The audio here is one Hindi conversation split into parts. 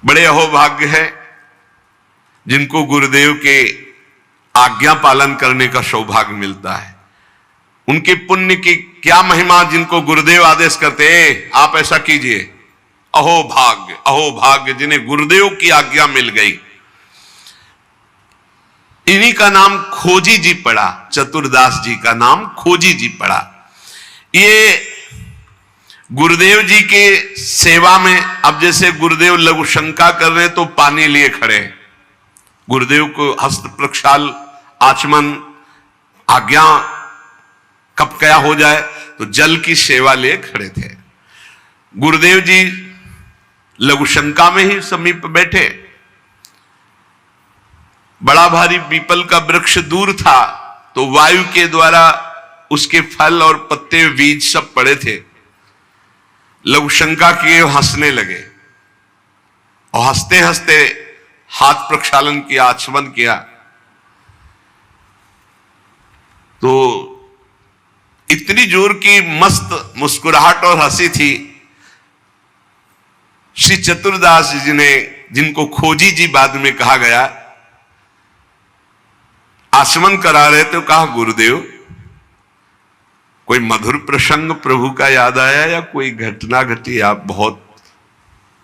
बड़े अहोभाग्य है जिनको गुरुदेव के आज्ञा पालन करने का सौभाग्य मिलता है। उनके पुण्य की क्या महिमा, जिनको गुरुदेव आदेश करते हैं आप ऐसा कीजिए। अहोभाग्य, अहोभाग्य जिन्हें गुरुदेव की आज्ञा मिल गई। इन्हीं का नाम खोजी जी पड़ा, चतुरदास जी का नाम खोजी जी पड़ा। ये गुरुदेव जी के सेवा में, अब जैसे गुरुदेव लघु शंका कर रहे हैं तो पानी लिए खड़े, गुरुदेव को हस्त प्रक्षाल आचमन आज्ञा कब क्या हो जाए तो जल की सेवा लिए खड़े थे। गुरुदेव जी लघु शंका में ही समीप बैठे। बड़ा भारी पीपल का वृक्ष दूर था तो वायु के द्वारा उसके फल और पत्ते बीज सब पड़े थे। लघु शंका किए, हंसने लगे और हंसते हंसते हाथ प्रक्षालन किया, आचमन किया तो इतनी जोर की मस्त मुस्कुराहट और हंसी थी। श्री चतुरदास जी ने, जिनको खोजी जी बाद में कहा गया, आचमन करा रहे तो कहा गुरुदेव कोई मधुर प्रसंग प्रभु का याद आया या कोई घटना घटी? आप बहुत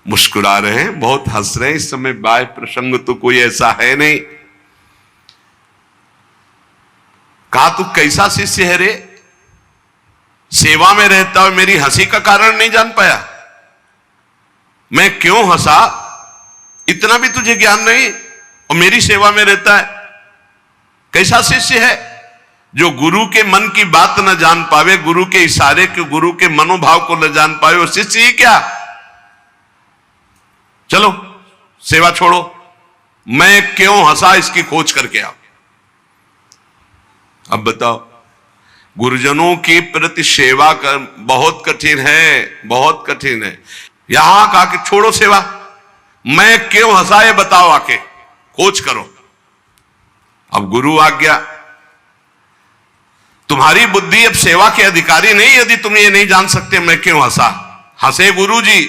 मुस्कुरा रहे हैं, बहुत हंस रहे हैं, इस समय बाह्य प्रसंग तो कोई ऐसा है नहीं। कहा तू कैसा शिष्य है रे, सेवा में रहता हुआ मेरी हंसी का कारण नहीं जान पाया? मैं क्यों हंसा इतना भी तुझे ज्ञान नहीं, और मेरी सेवा में रहता है? कैसा शिष्य है जो गुरु के मन की बात न जान पावे, गुरु के इशारे के, गुरु के मनोभाव को न जान पावे, वो शिष्य ही क्या? चलो सेवा छोड़ो, मैं क्यों हंसा इसकी खोज करके आओ। अब बताओ, गुरुजनों के प्रति सेवा कर बहुत कठिन है, बहुत कठिन है। यहां कहा कि छोड़ो सेवा, मैं क्यों हंसा ये बताओ, आके खोज करो। अब गुरु आज्ञा, तुम्हारी बुद्धि अब सेवा के अधिकारी नहीं, यदि तुम ये नहीं जान सकते मैं क्यों हंसा। हंसे गुरु जी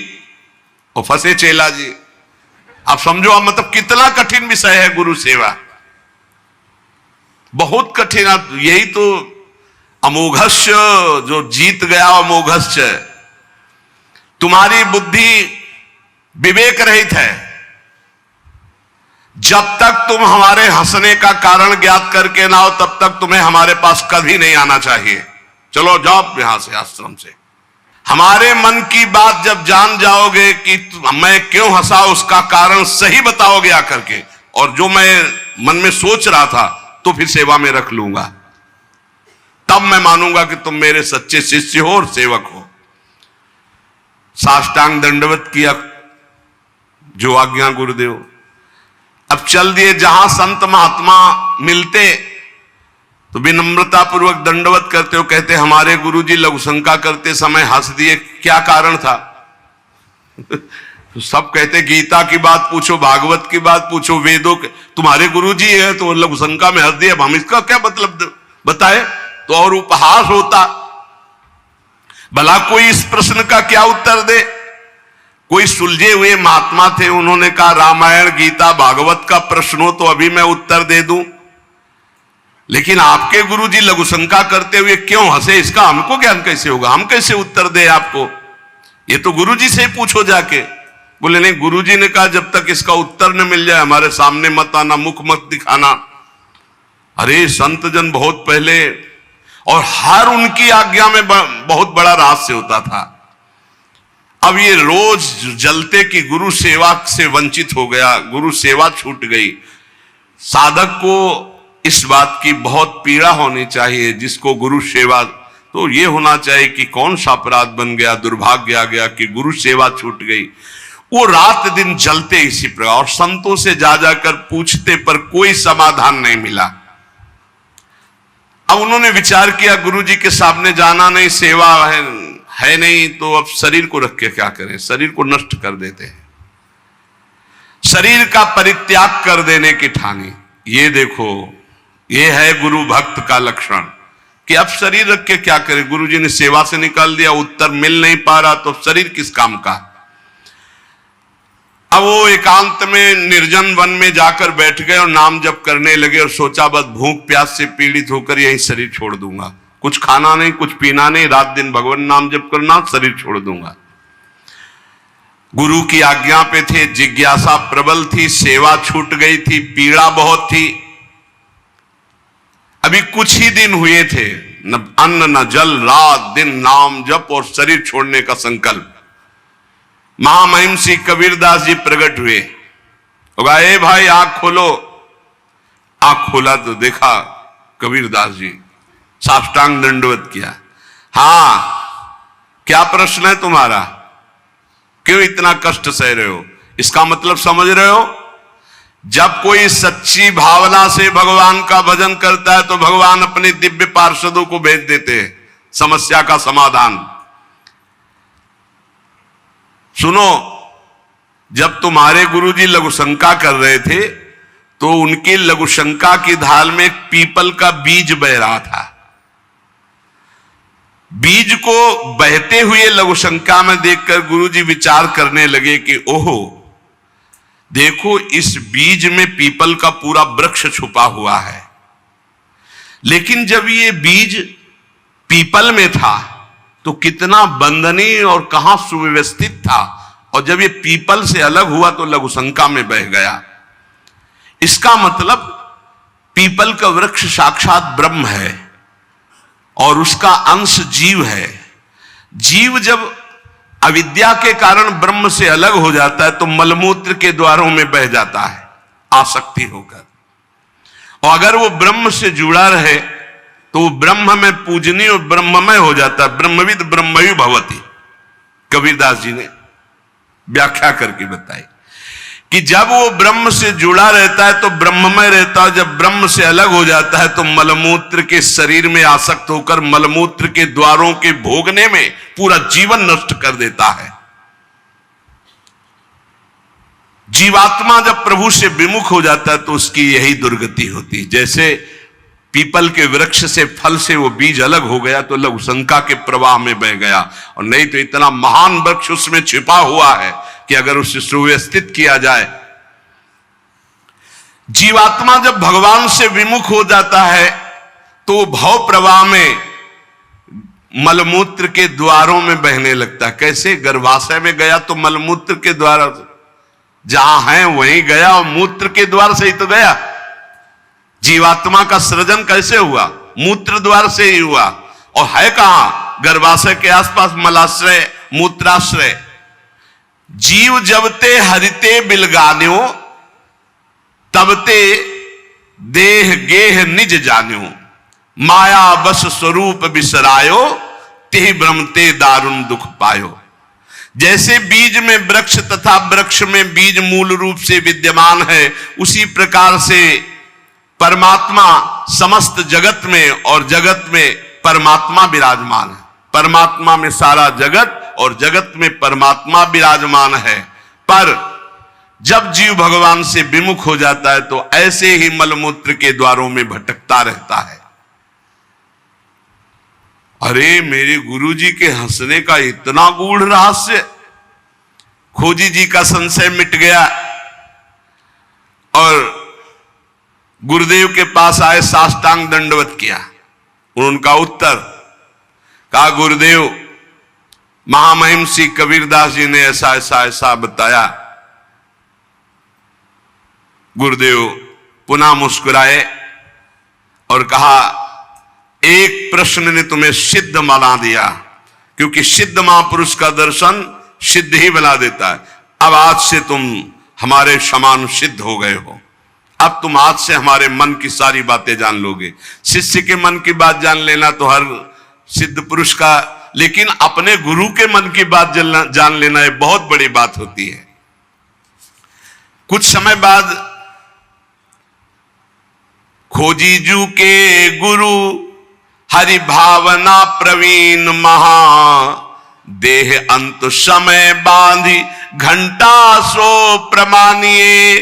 और फंसे चेला जी। आप समझो, अब मतलब कितना कठिन विषय है गुरु सेवा, बहुत कठिन। यही तो अमोघस्य जो जीत गया, अमोघस्य। तुम्हारी बुद्धि विवेक रहित है। जब तक तुम हमारे हंसने का कारण ज्ञात करके ना हो तब तक तुम्हें हमारे पास कभी नहीं आना चाहिए। चलो जाओ यहां से, आश्रम से। हमारे मन की बात जब जान जाओगे कि मैं क्यों हंसा, उसका कारण सही बताओगे आकर के, और जो मैं मन में सोच रहा था तो फिर सेवा में रख लूंगा, तब मैं मानूंगा कि तुम मेरे सच्चे शिष्य हो और सेवक हो। साष्टांग दंडवत किया, जो आज्ञा गुरुदेव। अब चल दिए, जहां संत महात्मा मिलते तो विनम्रता पूर्वक दंडवत करते हो, कहते हमारे गुरुजी लघु शंका करते समय हंस दिए, क्या कारण था? तो सब कहते गीता की बात पूछो, भागवत की बात पूछो, वेदों के, तुम्हारे गुरुजी है तो लघु शंका में हंस दिए, अब हम इसका क्या मतलब बताए? तो और उपहास होता। भला कोई इस प्रश्न का क्या उत्तर दे? कोई सुलझे हुए महात्मा थे, उन्होंने कहा रामायण गीता भागवत का प्रश्न हो तो अभी मैं उत्तर दे दूं, लेकिन आपके गुरुजी लघु शंका करते हुए क्यों हंसे, इसका हमको ज्ञान कैसे होगा? हम कैसे उत्तर दे आपको? ये तो गुरुजी से पूछो जाके। बोले नहीं, गुरुजी ने कहा जब तक इसका उत्तर न मिल जाए हमारे सामने मत आना, मुख मत दिखाना। अरे संत जन बहुत पहले, और हर उनकी आज्ञा में बहुत बड़ा रहस्य होता था। अब ये रोज जलते कि गुरु सेवा से वंचित हो गया, गुरु सेवा छूट गई। साधक को इस बात की बहुत पीड़ा होनी चाहिए, जिसको गुरु सेवा, तो ये होना चाहिए कि कौन सा अपराध बन गया, दुर्भाग्य आ गया कि गुरु सेवा छूट गई। वो रात दिन जलते इसी प्रकार, और संतों से जा जाकर पूछते पर कोई समाधान नहीं मिला। अब उन्होंने विचार किया गुरुजी के सामने जाना नहीं, सेवा है नहीं, तो अब शरीर को रख के क्या करें? शरीर को नष्ट कर देते हैं, शरीर का परित्याग कर देने की ठानी। ये देखो, ये है गुरु भक्त का लक्षण कि अब शरीर रख के क्या करें? गुरुजी ने सेवा से निकाल दिया, उत्तर मिल नहीं पा रहा, तो शरीर किस काम का? अब वो एकांत में निर्जन वन में जाकर बैठ गए और नाम जप करने लगे और सोचा बस भूख प्यास से पीड़ित होकर यही शरीर छोड़ दूंगा, कुछ खाना नहीं, कुछ पीना नहीं, रात दिन भगवान नाम जप करना, शरीर छोड़ दूंगा। गुरु की आज्ञा पे थे, जिज्ञासा प्रबल थी, सेवा छूट गई थी, पीड़ा बहुत थी। अभी कुछ ही दिन हुए थे, न अन्न न जल, रात दिन नाम जप और शरीर छोड़ने का संकल्प। महामहिम श्री कबीरदास जी प्रकट हुए, ए भाई आंख खोलो। आंख खोला तो देखा कबीरदास जी, साष्टांग दंडवत किया। हां, क्या प्रश्न है तुम्हारा, क्यों इतना कष्ट सह रहे हो? इसका मतलब समझ रहे हो? जब कोई सच्ची भावना से भगवान का भजन करता है तो भगवान अपने दिव्य पार्षदों को भेज देते हैं समस्या का समाधान। सुनो, जब तुम्हारे गुरुजी लघुशंका कर रहे थे तो उनकी लघुशंका की ढाल में एक पीपल का बीज बह रहा था। बीज को बहते हुए लघुशंका में देखकर गुरुजी विचार करने लगे कि ओहो, देखो इस बीज में पीपल का पूरा वृक्ष छुपा हुआ है। लेकिन जब ये बीज पीपल में था तो कितना बंदनीय और कहां सुव्यवस्थित था, और जब ये पीपल से अलग हुआ तो लघुशंका में बह गया। इसका मतलब पीपल का वृक्ष साक्षात ब्रह्म है और उसका अंश जीव है। जीव जब अविद्या के कारण ब्रह्म से अलग हो जाता है तो मलमूत्र के द्वारों में बह जाता है आसक्ति होकर, और अगर वो ब्रह्म से जुड़ा रहे तो वो ब्रह्म में पूजनीय और ब्रह्ममय हो जाता है। ब्रह्मविद ब्रह्मयु भवति, कबीरदास जी ने व्याख्या करके बताई कि जब वो ब्रह्म से जुड़ा रहता है तो ब्रह्ममय रहता है, जब ब्रह्म से अलग हो जाता है तो मलमूत्र के शरीर में आसक्त होकर मलमूत्र के द्वारों के भोगने में पूरा जीवन नष्ट कर देता है। जीवात्मा जब प्रभु से विमुख हो जाता है तो उसकी यही दुर्गति होती है। जैसे पीपल के वृक्ष से फल से वो बीज अलग हो गया तो लघुशंका के प्रवाह में बह गया, और नहीं तो इतना महान वृक्ष उसमें छिपा हुआ है कि अगर उसे सुव्यवस्थित किया जाए। जीवात्मा जब भगवान से विमुख हो जाता है तो भव प्रवाह में मलमूत्र के द्वारों में बहने लगता है। कैसे? गर्भाशय में गया तो मलमूत्र के द्वार जहां है वहीं गया, और मूत्र के द्वार से ही तो गया। जीवात्मा का सृजन कैसे हुआ? मूत्र द्वार से ही हुआ, और है कहां? गर्भाशय के आसपास मलाश्रय, मूत्राश्रय। जीव जबते हरिते बिलगान्यो तबते देह गेह निज जान्यो, माया बस स्वरूप बिसरायो तेहि भ्रमते दारुण दुख पायो। जैसे बीज में वृक्ष तथा वृक्ष में बीज मूल रूप से विद्यमान है, उसी प्रकार से परमात्मा समस्त जगत में और जगत में परमात्मा विराजमान है। परमात्मा में सारा जगत और जगत में परमात्मा विराजमान है। पर जब जीव भगवान से विमुख हो जाता है तो ऐसे ही मलमूत्र के द्वारों में भटकता रहता है। अरे मेरे गुरुजी के हंसने का इतना गूढ़ रहस्य, खोजी जी का संशय मिट गया और गुरुदेव के पास आए, साष्टांग दंडवत किया। उनका उत्तर कहा, गुरुदेव महामहिम श्री कबीरदास जी ने ऐसा ऐसा ऐसा बताया। गुरुदेव पुनः मुस्कुराए और कहा, एक प्रश्न ने तुम्हें सिद्ध बना दिया, क्योंकि सिद्ध महापुरुष का दर्शन सिद्ध ही बना देता है। अब आज से तुम हमारे समान सिद्ध हो गए हो। अब तुम आज से हमारे मन की सारी बातें जान लोगे। शिष्य के मन की बात जान लेना तो हर सिद्ध पुरुष का, लेकिन अपने गुरु के मन की बात जान लेना ये बहुत बड़ी बात होती है। कुछ समय बाद खोजीजू के गुरु हरि भावना प्रवीण महा, देह अंत समय बांधी घंटा सो प्रमानिए,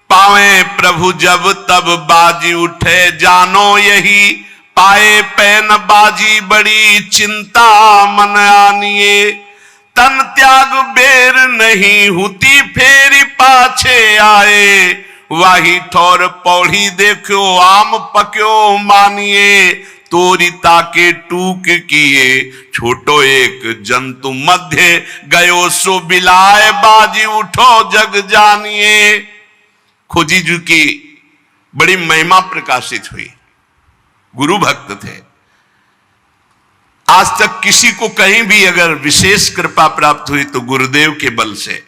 पावे प्रभु जब तब बाजी उठे जानो यही, पाए पैन बाजी बड़ी चिंता मन आनिए, तन त्याग बेर नहीं हुती फेरी पाछे आए, वाही ठौर पौड़ी देखो आम पक्यो मानिए, तोरी ताके टूक किए छोटो एक जंतु मध्य गयो सो बिलाए, बाजी उठो जग जानिए। खोजी जी की बड़ी महिमा प्रकाशित हुई, गुरु भक्त थे। आज तक किसी को कहीं भी अगर विशेष कृपा प्राप्त हुई तो गुरुदेव के बल से।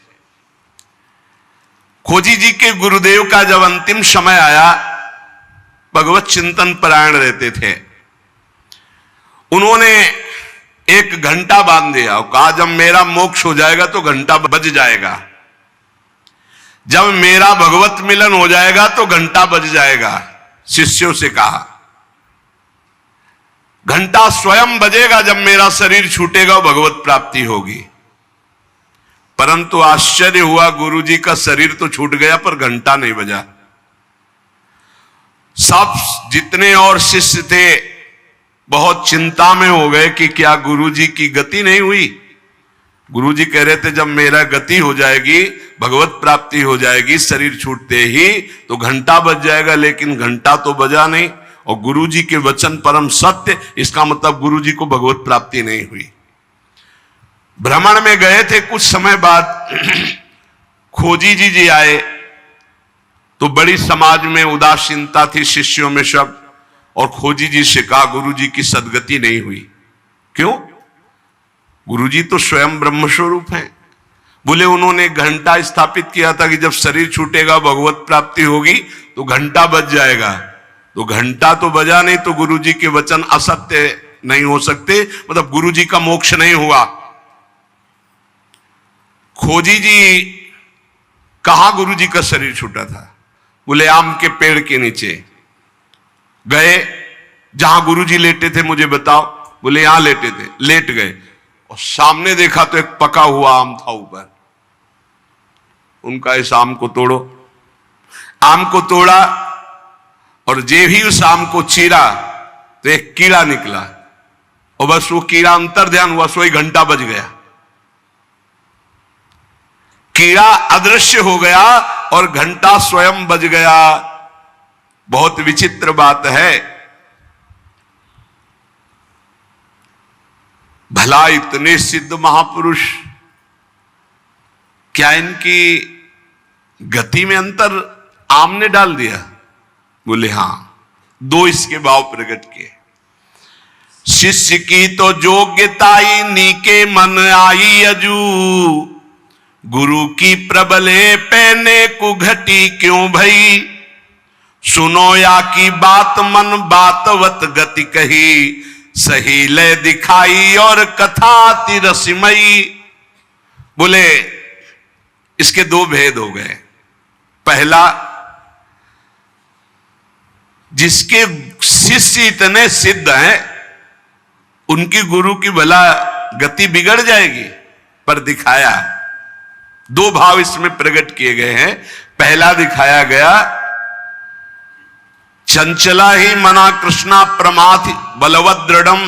खोजी जी के गुरुदेव का जब अंतिम समय आया, भगवत चिंतन परायण रहते थे, उन्होंने एक घंटा बांध दिया और कहा जब मेरा मोक्ष हो जाएगा तो घंटा बज जाएगा, जब मेरा भगवत मिलन हो जाएगा तो घंटा बज जाएगा। शिष्यों से कहा घंटा स्वयं बजेगा जब मेरा शरीर छूटेगा, भगवत प्राप्ति होगी। परंतु आश्चर्य हुआ, गुरुजी का शरीर तो छूट गया पर घंटा नहीं बजा। सब जितने और शिष्य थे बहुत चिंता में हो गए कि क्या गुरुजी की गति नहीं हुई। गुरुजी कह रहे थे जब मेरा गति हो जाएगी, भगवत प्राप्ति हो जाएगी, शरीर छूटते ही तो घंटा बज जाएगा, लेकिन घंटा तो बजा नहीं। और गुरुजी के वचन परम सत्य, इसका मतलब गुरुजी को भगवत प्राप्ति नहीं हुई। भ्रमण में गए थे, कुछ समय बाद खोजी जी आए तो बड़ी समाज में उदासीनता थी शिष्यों में सब, और खोजी जी से कहा गुरुजी की सदगति नहीं हुई। क्यों? गुरुजी तो स्वयं ब्रह्म स्वरूप हैं। बोले उन्होंने घंटा स्थापित किया था कि जब शरीर छूटेगा भगवत प्राप्ति होगी तो घंटा बज जाएगा, तो घंटा तो बजा नहीं, तो गुरुजी के वचन असत्य नहीं हो सकते, मतलब गुरुजी का मोक्ष नहीं हुआ। खोजी जी कहां गुरुजी का शरीर छूटा था? बोले आम के पेड़ के नीचे गए, जहां गुरुजी लेटे थे मुझे बताओ। बोले यहां लेटे थे। लेट गए और सामने देखा तो एक पका हुआ आम था ऊपर। उनका इस आम को तोड़ो। आम को तोड़ा और जे भी उस आम को चीरा तो एक कीड़ा निकला, और बस वो कीड़ा अंतर ध्यान हुआ, सोई घंटा बज गया। कीड़ा अदृश्य हो गया और घंटा स्वयं बज गया। बहुत विचित्र बात है। भला इतने सिद्ध महापुरुष, क्या इनकी गति में अंतर आम ने डाल दिया? बोले हां, दो इसके भाव प्रकट किए। शिष्य की तो योग्यताई नीके मन आई अजू, गुरु की प्रबले पैने को घटी क्यों भई, सुनो या की बात मन बातवत गति कही, सही ले दिखाई और कथा तिरसिमयी। बोले इसके दो भेद हो गए। पहला, जिसके शिष्य इतने सिद्ध हैं उनकी गुरु की भला गति बिगड़ जाएगी, पर दिखाया दो भाव इसमें प्रकट किए गए हैं। पहला दिखाया गया, चंचला ही मना कृष्णा प्रमाथि बलवद दृढ़म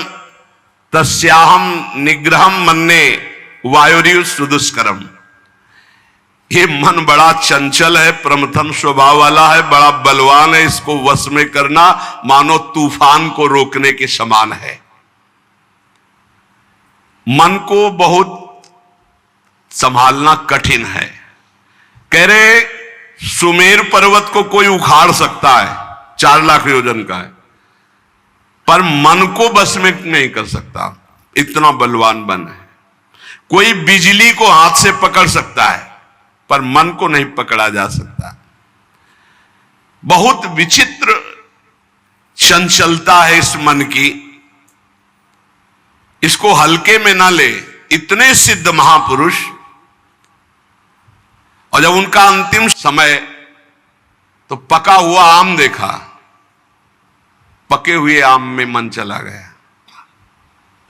तस्याहम निग्रहम मन्ने वायुरिव सुदुष्करम। ये मन बड़ा चंचल है, प्रमथन स्वभाव वाला है, बड़ा बलवान है, इसको वश में करना मानो तूफान को रोकने के समान है। मन को बहुत संभालना कठिन है। कह रहे सुमेर पर्वत को कोई उखाड़ सकता है, 4 लाख योजन का है, पर मन को बस में नहीं कर सकता, इतना बलवान मन है। कोई बिजली को हाथ से पकड़ सकता है पर मन को नहीं पकड़ा जा सकता। बहुत विचित्र चंचलता है इस मन की, इसको हल्के में ना ले। इतने सिद्ध महापुरुष, और जब उनका अंतिम समय तो पका हुआ आम देखा, पके हुए आम में मन चला गया।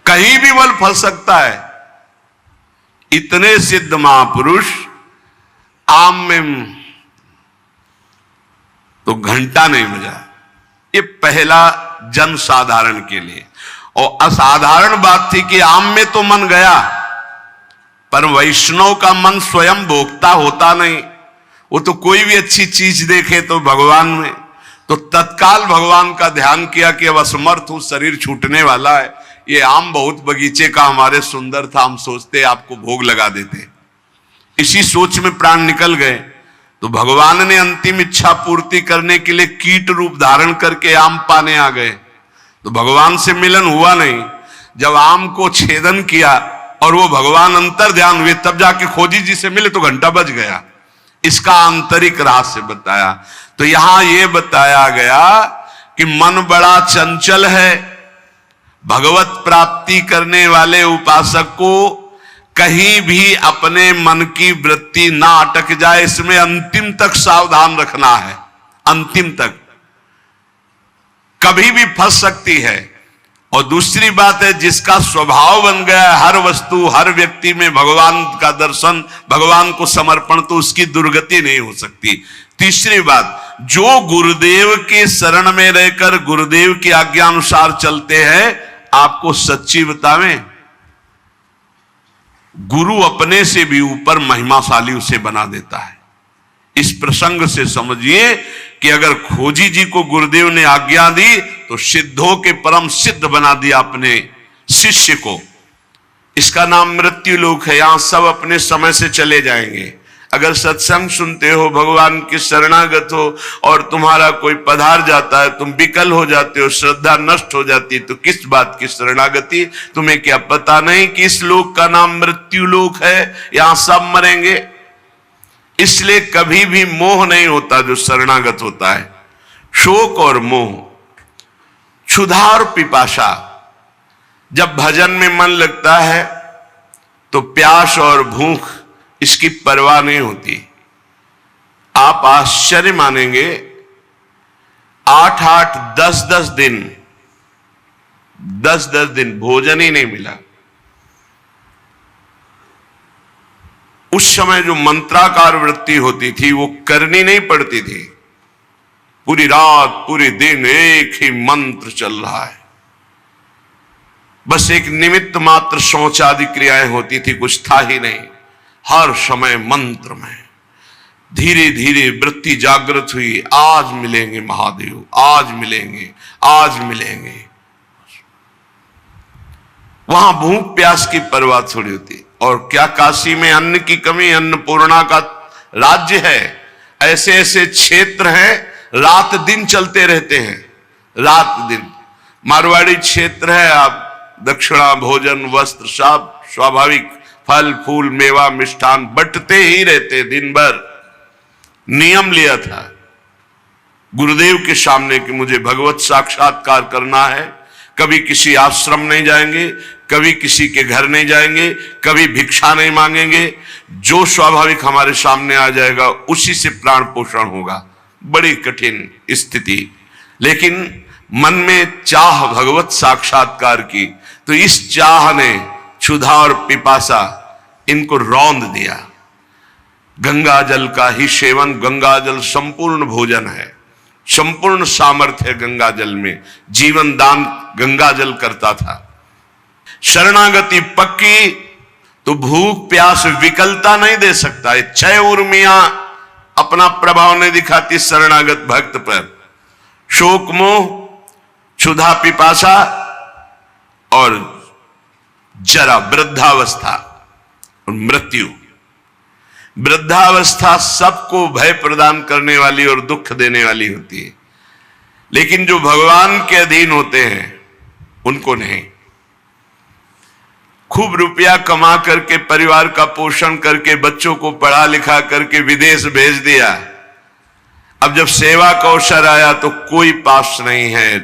कहीं भी बल फंस सकता है। इतने सिद्ध महापुरुष आम में तो घंटा नहीं बजा। ये पहला जन साधारण के लिए। और असाधारण बात थी कि आम में तो मन गया, पर वैष्णव का मन स्वयं भोक्ता होता नहीं। वो तो कोई भी अच्छी चीज देखे तो भगवान में, तो तत्काल भगवान का ध्यान किया कि अब असमर्थ हूं, शरीर छूटने वाला है। ये आम बहुत बगीचे का हमारे सुंदर था, हम सोचते आपको भोग लगा देते। इसी सोच में प्राण निकल गए तो भगवान ने अंतिम इच्छा पूर्ति करने के लिए कीट रूप धारण करके आम पाने आ गए। तो भगवान से मिलन हुआ नहीं। जब आम को छेदन किया और वो भगवान अंतर ध्यान हुए, तब जाके खोजी जी से मिले तो घंटा बज गया। इसका आंतरिक रहस्य बताया। तो यहां यह बताया गया कि मन बड़ा चंचल है। भगवत प्राप्ति करने वाले उपासक को कहीं भी अपने मन की वृत्ति ना अटक जाए, इसमें अंतिम तक सावधान रखना है। अंतिम तक कभी भी फंस सकती है। और दूसरी बात है, जिसका स्वभाव बन गया है हर वस्तु हर व्यक्ति में भगवान का दर्शन, भगवान को समर्पण, तो उसकी दुर्गति नहीं हो सकती। तीसरी बात, जो गुरुदेव के शरण में रहकर गुरुदेव की आज्ञा अनुसार चलते हैं, आपको सच्ची बतावें, गुरु अपने से भी ऊपर महिमाशाली उसे बना देता है। इस प्रसंग से समझिए कि अगर खोजी जी को गुरुदेव ने आज्ञा दी तो सिद्धों के परम सिद्ध बना दिया अपने शिष्य को। इसका नाम मृत्यु लोक है। यहां सब अपने समय से चले जाएंगे। अगर सत्संग सुनते हो, भगवान की शरणागत हो और तुम्हारा कोई पधार जाता है, तुम विकल हो जाते हो, श्रद्धा नष्ट हो जाती है, तो किस बात की शरणागति? तुम्हें क्या पता नहीं कि इस लोक का नाम मृत्यु लोक है? यहां सब मरेंगे। इसलिए कभी भी मोह नहीं होता जो शरणागत होता है। शोक और मोह, क्षुधा और पिपासा। जब भजन में मन लगता है तो प्यास और भूख इसकी परवाह नहीं होती। आप आश्चर्य मानेंगे, 8-8, 10-10 दिन, 10-10 दिन भोजन ही नहीं मिला। उस समय जो मंत्राकार वृत्ति होती थी वो करनी नहीं पड़ती थी। पूरी रात पूरी दिन एक ही मंत्र चल रहा है। बस एक निमित्त मात्र शौच आदि क्रियाएं होती थी, कुछ था ही नहीं। हर समय मंत्र में धीरे धीरे वृत्ति जागृत हुई। आज मिलेंगे महादेव, आज मिलेंगे, आज मिलेंगे। वहां भूख प्यास की परवाह थोड़ी होती। और क्या काशी में अन्न की कमी? अन्नपूर्णा का राज्य है। ऐसे ऐसे क्षेत्र हैं, रात दिन चलते रहते हैं, रात दिन। मारवाड़ी क्षेत्र है, आप दक्षिणा भोजन वस्त्र सब स्वाभाविक, फल फूल मेवा मिष्ठान बंटते ही रहते दिन भर। नियम लिया था गुरुदेव के सामने कि मुझे भगवत साक्षात्कार करना है। कभी किसी आश्रम नहीं जाएंगे, कभी किसी के घर नहीं जाएंगे, कभी भिक्षा नहीं मांगेंगे। जो स्वाभाविक हमारे सामने आ जाएगा उसी से प्राण पोषण होगा। बड़ी कठिन स्थिति, लेकिन मन में चाह भगवत साक्षात्कार की, तो इस चाह ने क्षुधा और पिपासा इनको रौंद दिया। गंगा जल का ही सेवन, गंगा जल संपूर्ण भोजन है, संपूर्ण सामर्थ्य है गंगा जल में। जीवन दान गंगा जल करता था। शरणागति पक्की तो भूख प्यास विकलता नहीं दे सकता है। 6 उर्मियां अपना प्रभाव नहीं दिखाती शरणागत भक्त पर। शोक मोह, क्षुधा पिपासा और जरा, वृद्धावस्था और मृत्यु। वृद्धावस्था सबको भय प्रदान करने वाली और दुख देने वाली होती है, लेकिन जो भगवान के अधीन होते हैं उनको नहीं। खूब रुपया कमा करके, परिवार का पोषण करके, बच्चों को पढ़ा लिखा करके विदेश भेज दिया। अब जब सेवा का अवसर आया तो कोई पास नहीं है,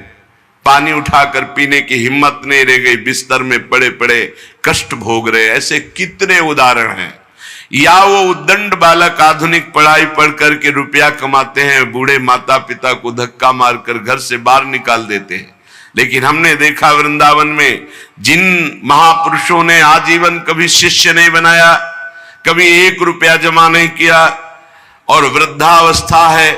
पानी उठाकर पीने की हिम्मत नहीं रह गई, बिस्तर में पड़े पड़े कष्ट भोग रहे। ऐसे कितने उदाहरण हैं। या वो उद्दंड बालक आधुनिक पढ़ाई पढ़ करके रुपया कमाते हैं, बूढ़े माता पिता को धक्का मारकर घर से बाहर निकाल देते हैं। लेकिन हमने देखा वृंदावन में जिन महापुरुषों ने आजीवन कभी शिष्य नहीं बनाया, कभी 1 रुपया जमा नहीं किया, और वृद्धावस्था है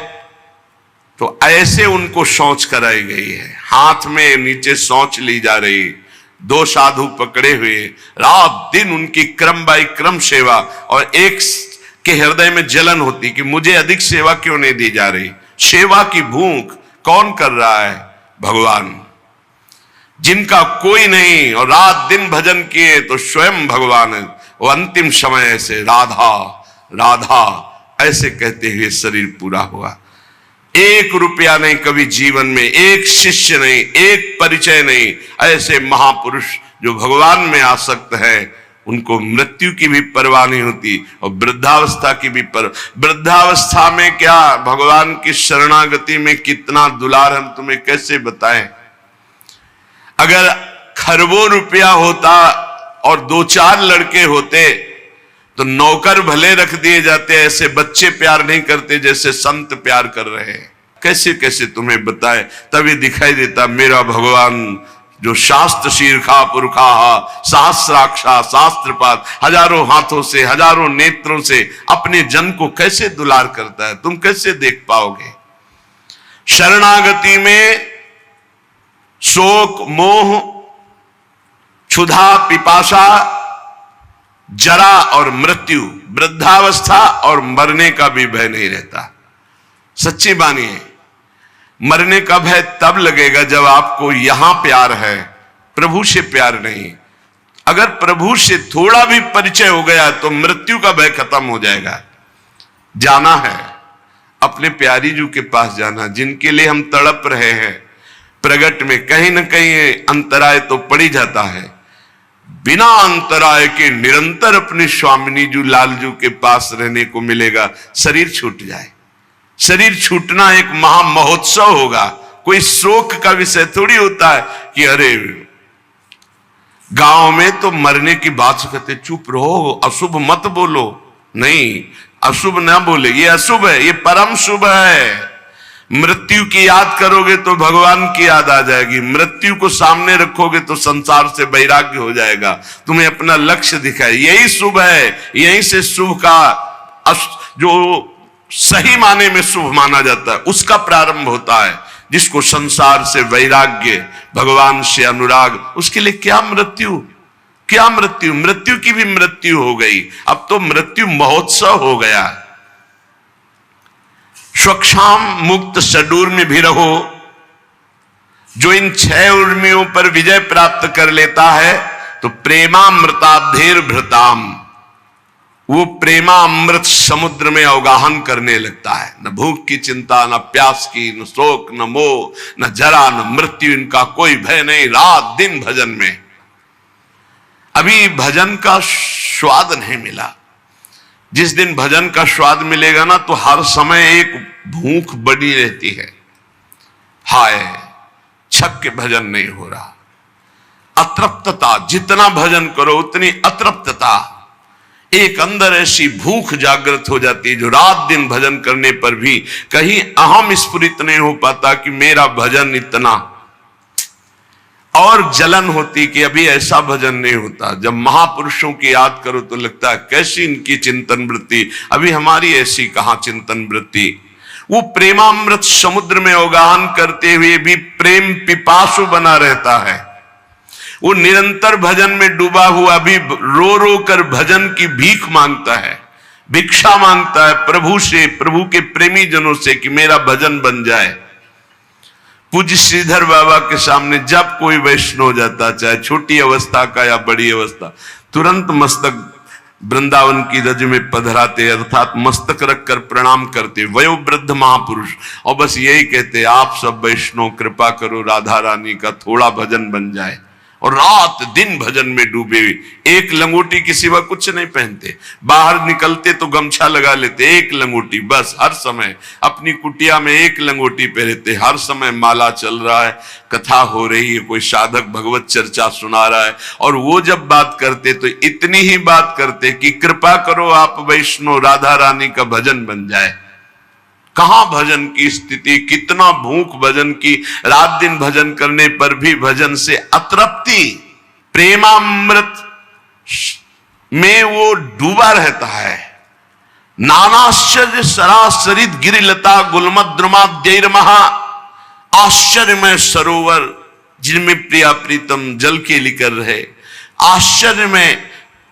तो ऐसे उनको शौच कराई गई है। हाथ में नीचे शौच ली जा रही, दो साधु पकड़े हुए, रात दिन उनकी क्रम बाई क्रम सेवा, और एक के हृदय में जलन होती कि मुझे अधिक सेवा क्यों नहीं दी जा रही। सेवा की भूख कौन कर रहा है? भगवान। जिनका कोई नहीं और रात दिन भजन किए तो स्वयं भगवान है। वो अंतिम समय से राधा राधा ऐसे कहते हुए शरीर पूरा हुआ। 1 रुपया नहीं कभी जीवन में, एक शिष्य नहीं, एक परिचय नहीं। ऐसे महापुरुष जो भगवान में आसक्त है, उनको मृत्यु की भी परवाह नहीं होती और वृद्धावस्था की भी वृद्धावस्था में क्या भगवान की शरणागति में कितना दुलार हम तुम्हें कैसे बताएं। अगर खरबों रुपया होता और 2-4 लड़के होते तो नौकर भले रख दिए जाते, ऐसे बच्चे प्यार नहीं करते जैसे संत प्यार कर रहे हैं। कैसे कैसे तुम्हें बताए, तभी दिखाई देता मेरा भगवान जो शास्त्र शीर्षा पुरखा सहस्राक्षा शास्त्रपात, हजारों हाथों से हजारों नेत्रों से अपने जन को कैसे दुलार करता है, तुम कैसे देख पाओगे। शरणागति में शोक मोह क्षुधा पिपासा जरा और मृत्यु, वृद्धावस्था और मरने का भी भय नहीं रहता। सच्ची बानी है, मरने का भय तब लगेगा जब आपको यहां प्यार है, प्रभु से प्यार नहीं। अगर प्रभु से थोड़ा भी परिचय हो गया तो मृत्यु का भय खत्म हो जाएगा। जाना है अपने प्यारी जू के पास, जाना जिनके लिए हम तड़प रहे हैं। प्रगट में कहीं ना कहीं अंतराय तो पड़ी जाता है, बिना अंतराय के निरंतर अपने स्वामिनी जू लालजू के पास रहने को मिलेगा। शरीर छूट जाए, शरीर छूटना एक महा महोत्सव होगा, कोई शोक का विषय थोड़ी होता है कि अरे गांव में तो मरने की बात कहते चुप रहो, अशुभ मत बोलो। नहीं, अशुभ ना बोले, ये अशुभ है, ये परम शुभ है। मृत्यु की याद करोगे तो भगवान की याद आ जाएगी, मृत्यु को सामने रखोगे तो संसार से वैराग्य हो जाएगा, तुम्हें अपना लक्ष्य दिखाए। यही शुभ है, यहीं से शुभ का जो सही माने में शुभ माना जाता है उसका प्रारंभ होता है। जिसको संसार से वैराग्य, भगवान से अनुराग, उसके लिए क्या मृत्यु, क्या मृत्यु। मृत्यु की भी मृत्यु हो गई, अब तो मृत्यु महोत्सव हो गया। स्वक्षाम मुक्त सडूर में भी रहो। जो इन 6 उर्मियों पर विजय प्राप्त कर लेता है तो प्रेमामृताब्धेर भृताम, वो प्रेमामृत समुद्र में अवगाहन करने लगता है। न भूख की चिंता, न प्यास की, न शोक, न मोह, न जरा, न मृत्यु, इनका कोई भय नहीं। रात दिन भजन में। अभी भजन का स्वाद नहीं मिला। जिस दिन भजन का स्वाद मिलेगा ना तो हर समय एक भूख बनी रहती है, हाय छक के भजन नहीं हो रहा। अतृप्तता, जितना भजन करो उतनी अतृप्तता, एक अंदर ऐसी भूख जागृत हो जाती है जो रात दिन भजन करने पर भी कहीं अहम स्फुरित नहीं हो पाता कि मेरा भजन इतना, और जलन होती कि अभी ऐसा भजन नहीं होता। जब महापुरुषों की याद करो तो लगता है कैसी इनकी चिंतन वृत्ति, अभी हमारी ऐसी कहां चिंतन वृत्ति। वो प्रेमामृत समुद्र में अवगाहन करते हुए भी प्रेम पिपासु बना रहता है। वो निरंतर भजन में डूबा हुआ भी रो रो कर भजन की भीख मांगता है, भिक्षा मांगता है प्रभु से, प्रभु के प्रेमी जनों से कि मेरा भजन बन जाए। पूज्य श्रीधर बाबा के सामने जब कोई वैष्णव जाता, चाहे छोटी अवस्था का या बड़ी अवस्था, तुरंत मस्तक वृंदावन की रज में पधराते, अर्थात मस्तक रखकर प्रणाम करते वयोवृद्ध महापुरुष, और बस यही कहते आप सब वैष्णव कृपा करो राधा रानी का थोड़ा भजन बन जाए। और रात दिन भजन में डूबे, एक लंगोटी के सिवा कुछ नहीं पहनते, बाहर निकलते तो गमछा लगा लेते, एक लंगोटी बस, हर समय अपनी कुटिया में एक लंगोटी पहनते, हर समय माला चल रहा है, कथा हो रही है, कोई साधक भगवत चर्चा सुना रहा है, और वो जब बात करते तो इतनी ही बात करते कि कृपा करो आप वैष्णव राधा रानी का भजन बन जाए। कहां भजन की स्थिति, कितना भूख भजन की, रात दिन भजन करने पर भी भजन से अतृप्ति। प्रेमामृत में वो डूबा रहता है। नानाश्चर्य सरासरित गिरिलता गुलमद्रुमाद्यैर्महा, आश्चर्य में सरोवर जिनमें प्रिया प्रीतम जल केली कर रहे। आश्चर्य में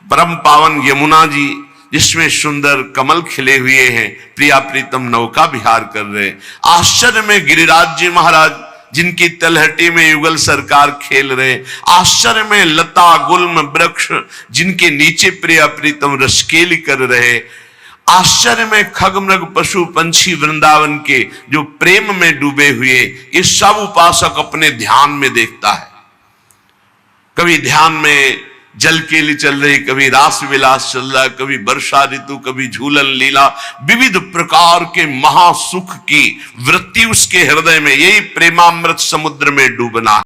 परम पावन यमुना जी, जिसमें सुंदर कमल खिले हुए हैं, प्रिया प्रीतम नौका विहार कर रहे। आश्चर्य में गिरिराज जी महाराज, जिनकी तलहटी में युगल सरकार खेल रहे। आश्चर्य में लता गुल्म वृक्ष, जिनके नीचे प्रिया प्रीतम रसकेली कर रहे। आश्चर्य में खग मृग पशु पंछी वृंदावन के जो प्रेम में डूबे हुए, ये सब उपासक अपने ध्यान में देखता है। कभी ध्यान में जल केली चल रही, कभी रास विलास चल रहा, कभी वर्षा ऋतु, कभी झूलन लीला, विविध प्रकार के महासुख की वृत्ति उसके हृदय में। यही प्रेमामृत समुद्र में डूबना।